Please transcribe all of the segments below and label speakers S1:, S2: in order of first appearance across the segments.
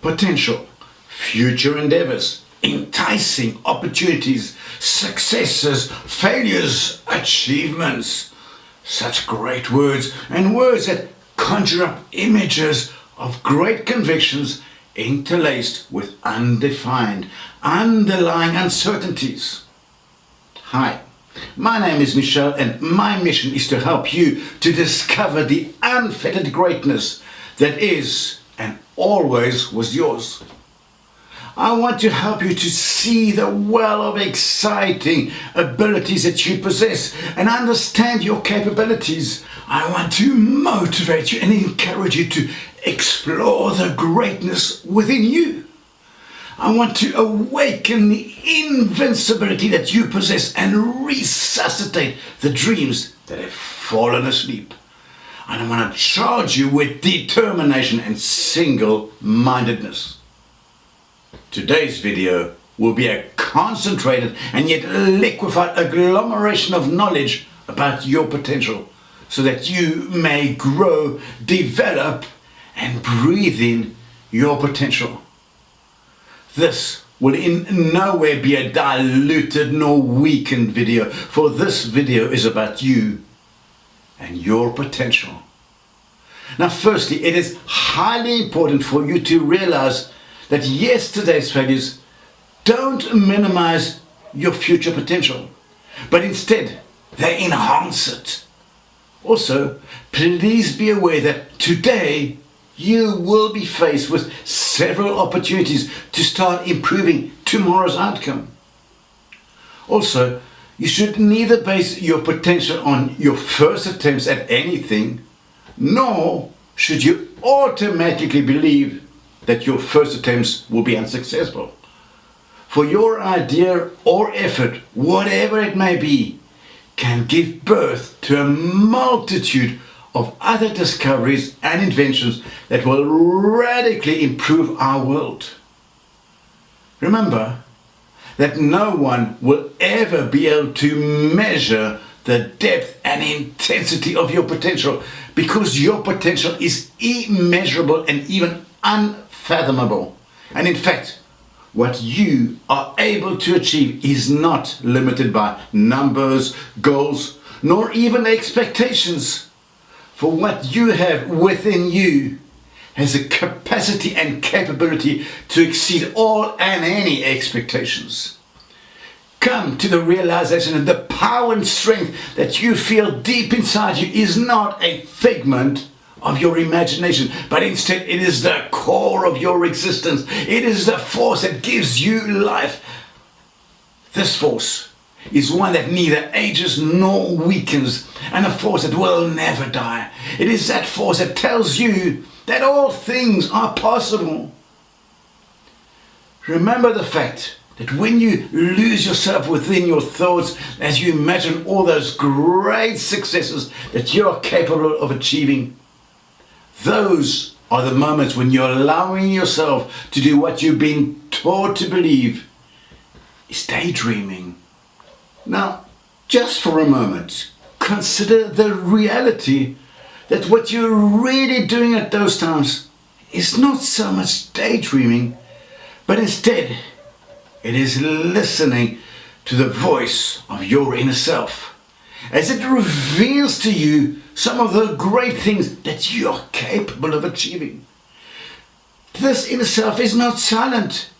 S1: potential, future endeavors, enticing opportunities, successes, failures, achievements. Such great words, and words that conjure up images of great convictions interlaced with undefined, underlying uncertainties. Hi, my name is Michel, and my mission is to help you to discover the unfettered greatness that is and always was yours. I want to help you to see the well of exciting abilities that you possess and understand your capabilities. I want to motivate you and encourage you to explore the greatness within you. I want to awaken the invincibility that you possess and resuscitate the dreams that have fallen asleep. And I want to charge you with determination and single-mindedness. Today's video will be a concentrated and yet liquefied agglomeration of knowledge about your potential so that you may grow, develop, and breathe in your potential. This will in no way be a diluted nor weakened video, for this video is about you and your potential. Now, firstly, it is highly important for you to realize that yesterday's failures don't minimize your future potential, but instead they enhance it. Also, please be aware that today you will be faced with several opportunities to start improving tomorrow's outcome. Also, you should neither base your potential on your first attempts at anything, nor should you automatically believe that your first attempts will be unsuccessful. For your idea or effort, whatever it may be, can give birth to a multitude of other discoveries and inventions that will radically improve our world. Remember that no one will ever be able to measure the depth and intensity of your potential, because your potential is immeasurable and even unfathomable. And in fact, what you are able to achieve is not limited by numbers, goals, nor even expectations. For what you have within you has a capacity and capability to exceed all and any expectations. Come to the realization that the power and strength that you feel deep inside you is not a figment of your imagination, but instead it is the core of your existence. It is the force that gives you life. This force is one that neither ages nor weakens, and a force that will never die. It is that force that tells you that all things are possible. Remember the fact that when you lose yourself within your thoughts as you imagine all those great successes that you are capable of achieving, those are the moments when you're allowing yourself to do what you've been taught to believe is daydreaming. Now, just for a moment, consider the reality that what you're really doing at those times is not so much daydreaming, but instead it is listening to the voice of your inner self as it reveals to you some of the great things that you are capable of achieving. This inner self is not silent.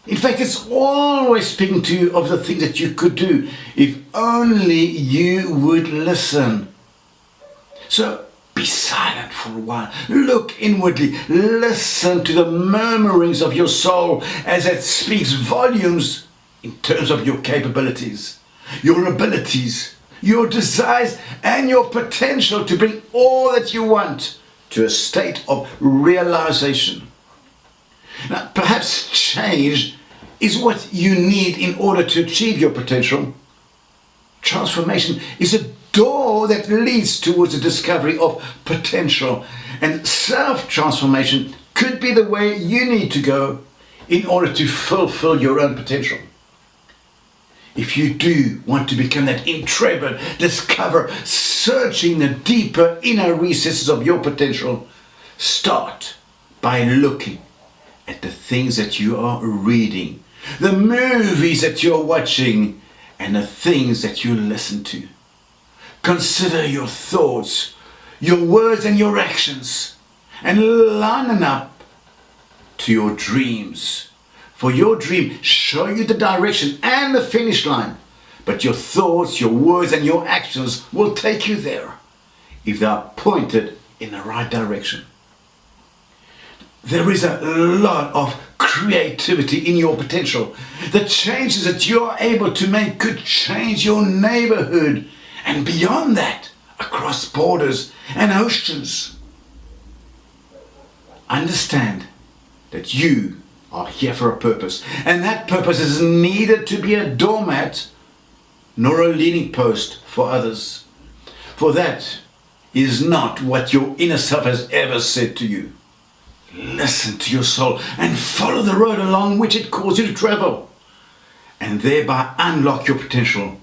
S1: In fact, it's always speaking to you of the things that you could do if only you would listen. So be silent for a while. Look inwardly. Listen to the murmurings of your soul as it speaks volumes in terms of your capabilities, your abilities, your desires, and your potential to bring all that you want to a state of realization. Now, perhaps change is what you need in order to achieve your potential. Transformation is a door that leads towards the discovery of potential, and self-transformation could be the way you need to go in order to fulfill your own potential. If you do want to become that intrepid discoverer, searching the deeper inner recesses of your potential, start by looking at the things that you are reading, the movies that you're watching, and the things that you listen to. Consider your thoughts, your words and your actions, and line them up to your dreams. For your dream show you the direction and the finish line, but your thoughts, your words and your actions will take you there if they are pointed in the right direction. There is a lot of creativity in your potential. The changes that you are able to make could change your neighborhood and beyond that, across borders and oceans. Understand that you are here for a purpose, and that purpose is neither to be a doormat nor a leaning post for others. For that is not what your inner self has ever said to you. Listen to your soul and follow the road along which it calls you to travel, and thereby unlock your potential.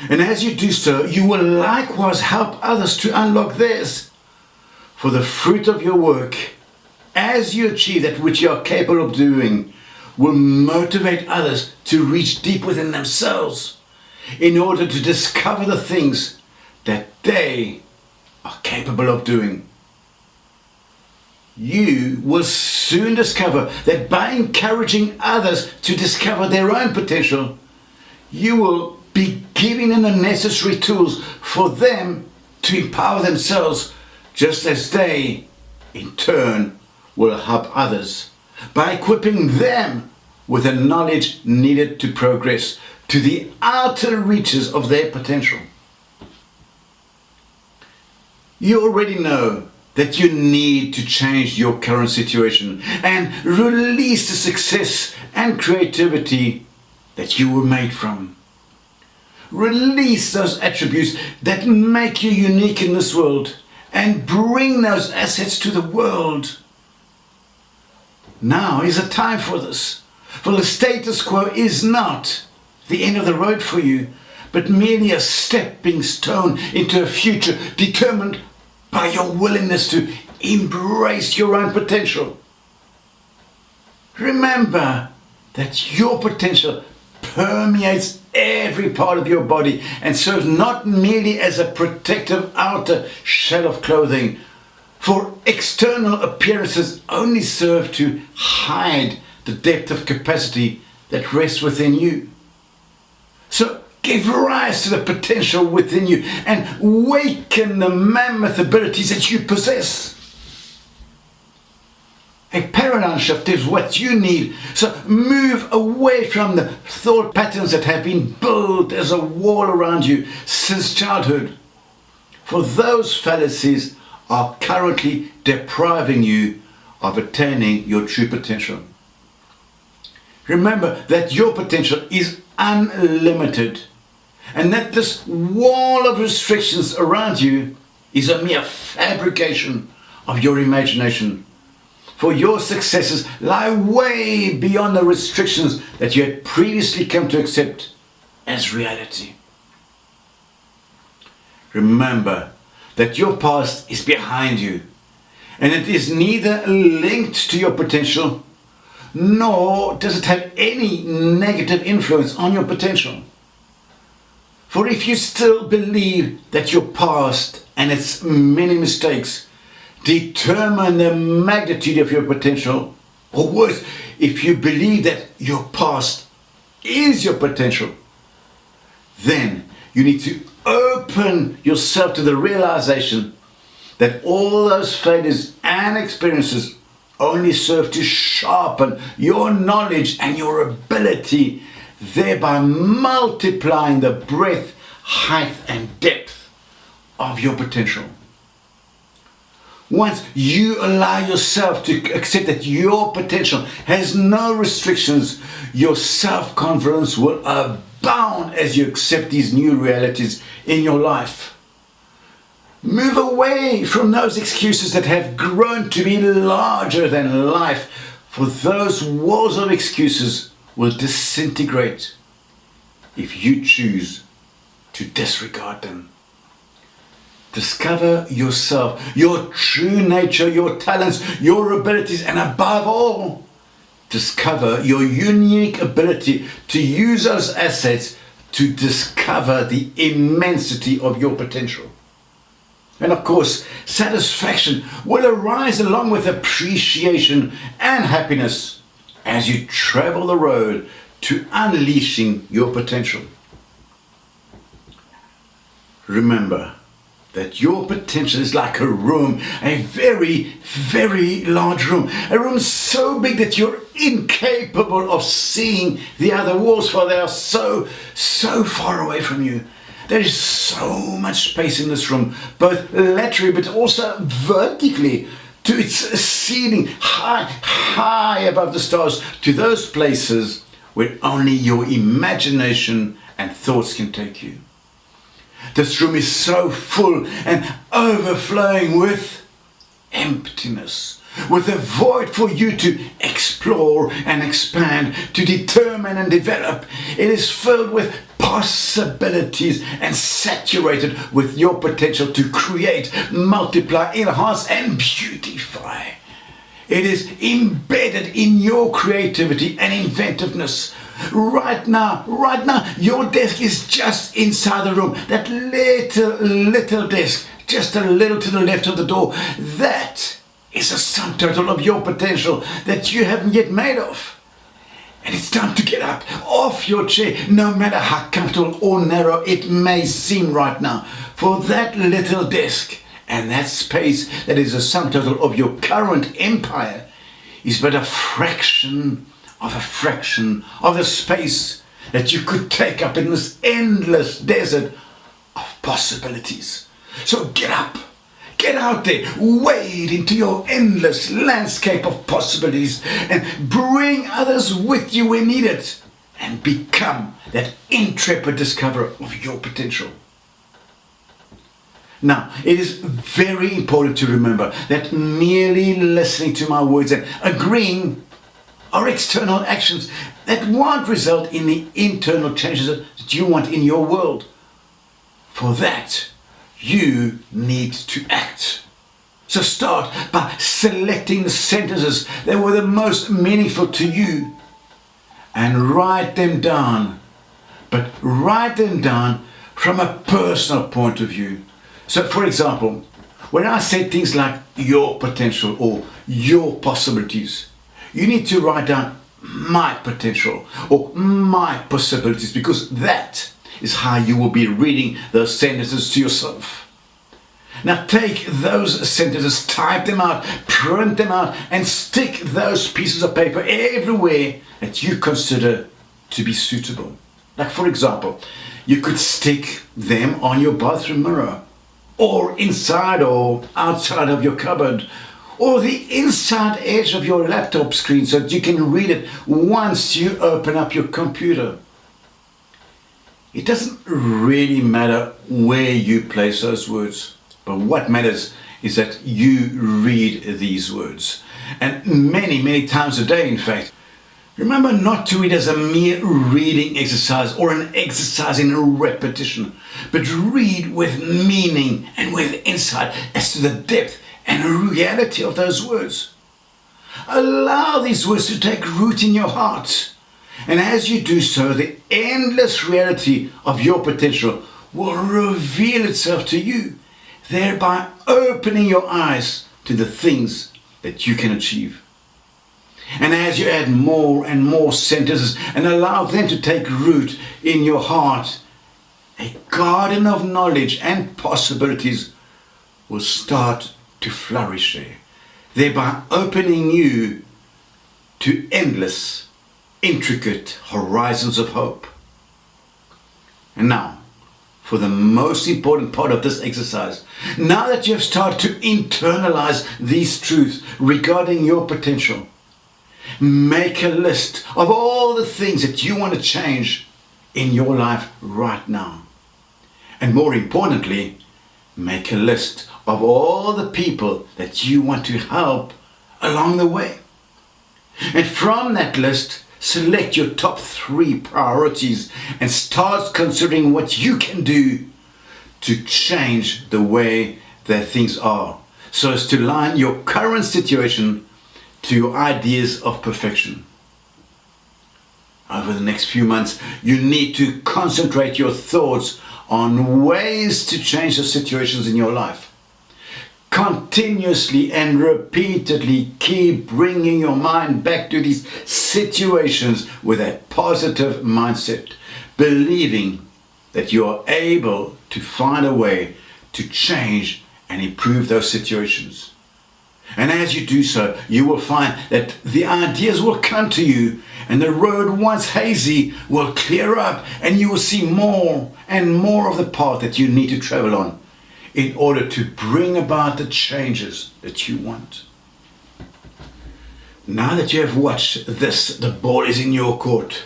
S1: And as you do so, you will likewise help others to unlock theirs. For the fruit of your work, as you achieve that which you are capable of doing, will motivate others to reach deep within themselves in order to discover the things that they are capable of doing. You will soon discover that by encouraging others to discover their own potential, you will be giving them the necessary tools for them to empower themselves, just as they, in turn, will help others by equipping them with the knowledge needed to progress to the outer reaches of their potential. You already know that you need to change your current situation and release the success and creativity that you were made from. Release those attributes that make you unique in this world and bring those assets to the world. Now is the time for this, for the status quo is not the end of the road for you, but merely a stepping stone into a future determined by your willingness to embrace your own potential. Remember that your potential permeates every part of your body and serves not merely as a protective outer shell of clothing, for external appearances only serve to hide the depth of capacity that rests within you. So give rise to the potential within you and awaken the mammoth abilities that you possess. A paradigm shift is what you need. So move away from the thought patterns that have been built as a wall around you since childhood. For those fallacies are currently depriving you of attaining your true potential. Remember that your potential is unlimited, and that this wall of restrictions around you is a mere fabrication of your imagination. For your successes lie way beyond the restrictions that you had previously come to accept as reality. Remember that your past is behind you, and it is neither linked to your potential, nor does it have any negative influence on your potential. For if you still believe that your past and its many mistakes determine the magnitude of your potential, or worse, if you believe that your past is your potential, then you need to open yourself to the realization that all those failures and experiences only serve to sharpen your knowledge and your ability, thereby multiplying the breadth, height and depth of your potential. Once you allow yourself to accept that your potential has no restrictions, your self-confidence will abound as you accept these new realities in your life. Move away from those excuses that have grown to be larger than life, for those walls of excuses will disintegrate if you choose to disregard them. Discover yourself, your true nature, your talents, your abilities, and above all, discover your unique ability to use those assets to discover the immensity of your potential. And of course, satisfaction will arise along with appreciation and happiness as you travel the road to unleashing your potential. Remember that your potential is like a room, a very, very large room. A room so big that you're incapable of seeing the other walls, for they are so far away from you. There is so much space in this room, both laterally but also vertically, to its ceiling, high above the stars, to those places where only your imagination and thoughts can take you. This room is so full and overflowing with emptiness, with a void for you to explore and expand, to determine and develop. It is filled with possibilities and saturated with your potential to create, multiply, enhance and beautify. It is embedded in your creativity and inventiveness. Right now, your desk is just inside the room. That little desk, just a little to the left of the door, that is a sum total of your potential that you haven't yet made of. And it's time to get up off your chair, no matter how comfortable or narrow it may seem right now. For that little desk and that space that is a sum total of your current empire is but a fraction of the space that you could take up in this endless desert of possibilities. So get up, get out there, wade into your endless landscape of possibilities and bring others with you when needed, and become that intrepid discoverer of your potential. Now, it is very important to remember that merely listening to my words and agreeing are external actions that won't result in the internal changes that you want in your world. For that, you need to act. So start by selecting the sentences that were the most meaningful to you and write them down. But write them down from a personal point of view. So, for example, when I say things like your potential or your possibilities, you need to write down my potential or my possibilities, because that is how you will be reading those sentences to yourself. Now take those sentences, type them out, print them out, and stick those pieces of paper everywhere that you consider to be suitable. Like, for example, you could stick them on your bathroom mirror, or inside or outside of your cupboard, or the inside edge of your laptop screen so that you can read it once you open up your computer. It doesn't really matter where you place those words, but what matters is that you read these words. And many times a day, in fact. Remember not to read as a mere reading exercise or an exercise in repetition, but read with meaning and with insight as to the depth and reality of those words. Allow these words to take root in your heart. And as you do so, the endless reality of your potential will reveal itself to you, thereby opening your eyes to the things that you can achieve. And as you add more and more sentences and allow them to take root in your heart, a garden of knowledge and possibilities will start to flourish there, thereby opening you to endless, intricate horizons of hope. And now, for the most important part of this exercise, now that you have started to internalize these truths regarding your potential, make a list of all the things that you want to change in your life right now. And more importantly, make a list of all the people that you want to help along the way. And from that list, select your top 3 priorities and start considering what you can do to change the way that things are, so as to align your current situation to your ideas of perfection. over the next few months, you need to concentrate your thoughts on ways to change the situations in your life. Continuously and repeatedly keep bringing your mind back to these situations with a positive mindset, believing that you are able to find a way to change and improve those situations. And as you do so, you will find that the ideas will come to you, and the road once hazy will clear up, and you will see more and more of the path that you need to travel on in order to bring about the changes that you want. Now that you have watched this, the ball is in your court.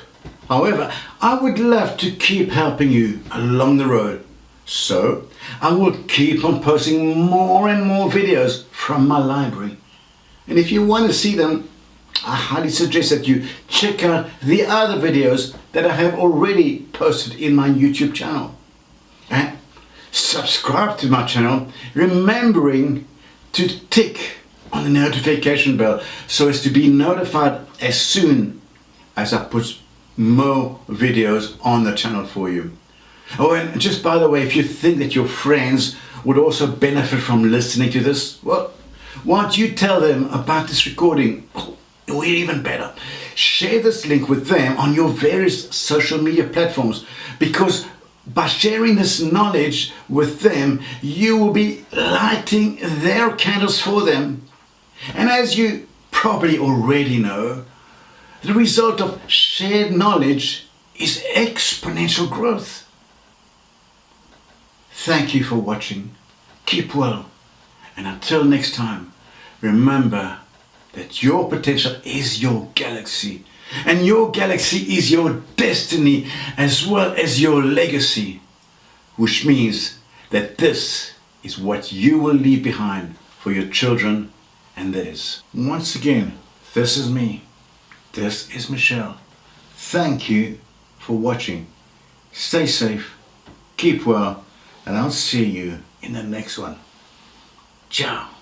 S1: However, I would love to keep helping you along the road. So I will keep on posting more and more videos from my library. And if you want to see them, I highly suggest that you check out the other videos that I have already posted in my YouTube channel. And subscribe to my channel, remembering to tick on the notification bell so as to be notified as soon as I put more videos on the channel for you. Oh, and just by the way, if you think that your friends would also benefit from listening to this, well, why don't you tell them about this recording? Or even better, share this link with them on your various social media platforms, because by sharing this knowledge with them, you will be lighting their candles for them. And as you probably already know, the result of shared knowledge is exponential growth. Thank you for watching. Keep well. And until next time, remember that your potential is your galaxy. And your galaxy is your destiny as well as your legacy. Which means that this is what you will leave behind for your children and theirs. Once again, this is me. This is Michelle. Thank you for watching. Stay safe, keep well, and I'll see you in the next one. Ciao.